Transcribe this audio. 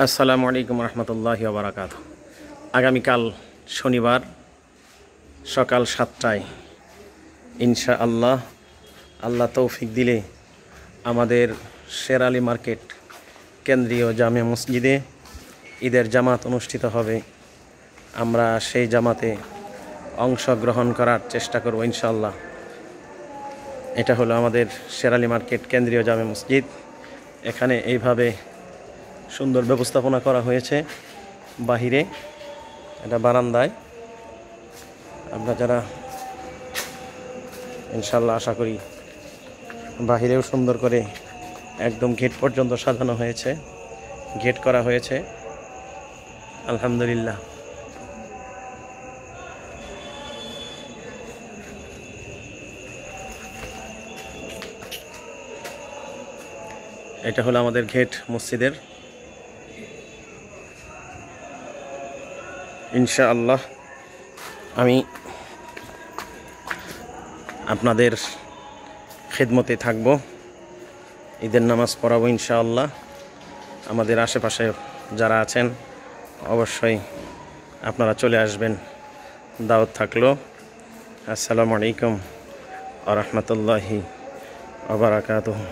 আসসালামু আলাইকুম রহমতুল্লাহি ওয়া বারাকাতুহু। আগামীকাল শনিবার সকাল 7টায় ইনশাআল্লাহ আল্লাহ তৌফিক দিলে আমাদের শেরআলী মার্কেট কেন্দ্রীয় জামে মসজিদে ঈদের জামাত অনুষ্ঠিত হবে। আমরা সেই জামাতে অংশগ্রহণ করার চেষ্টা করব ইনশাআল্লাহ। এটা হলো আমাদের শেরআলী মার্কেট কেন্দ্রীয় জামে মসজিদ। এখানে এইভাবে সুন্দর ব্যবস্থাপনা করা হয়েছে। বাহিরে এটা বারান্দায় আমরা যারা ইনশাআল্লাহ আশা করি বাহিরেও সুন্দর করে একদম গেট পর্যন্ত সাজানো হয়েছে, গেট করা হয়েছে আলহামদুলিল্লাহ। এটা হলো আমাদের গেট মসজিদের। ইনশাআল্লাহ আমি আপনাদের খেদমতে থাকব, ঈদের নামাজ পড়াবো ইনশাআল্লাহ। আমাদের আশেপাশে যারা আছেন অবশ্যই আপনারা চলে আসবেন, দাওয়াত থাকলো। আসসালামু আলাইকুম ওয়া রাহমাতুল্লাহি ওয়া বারাকাতুহু।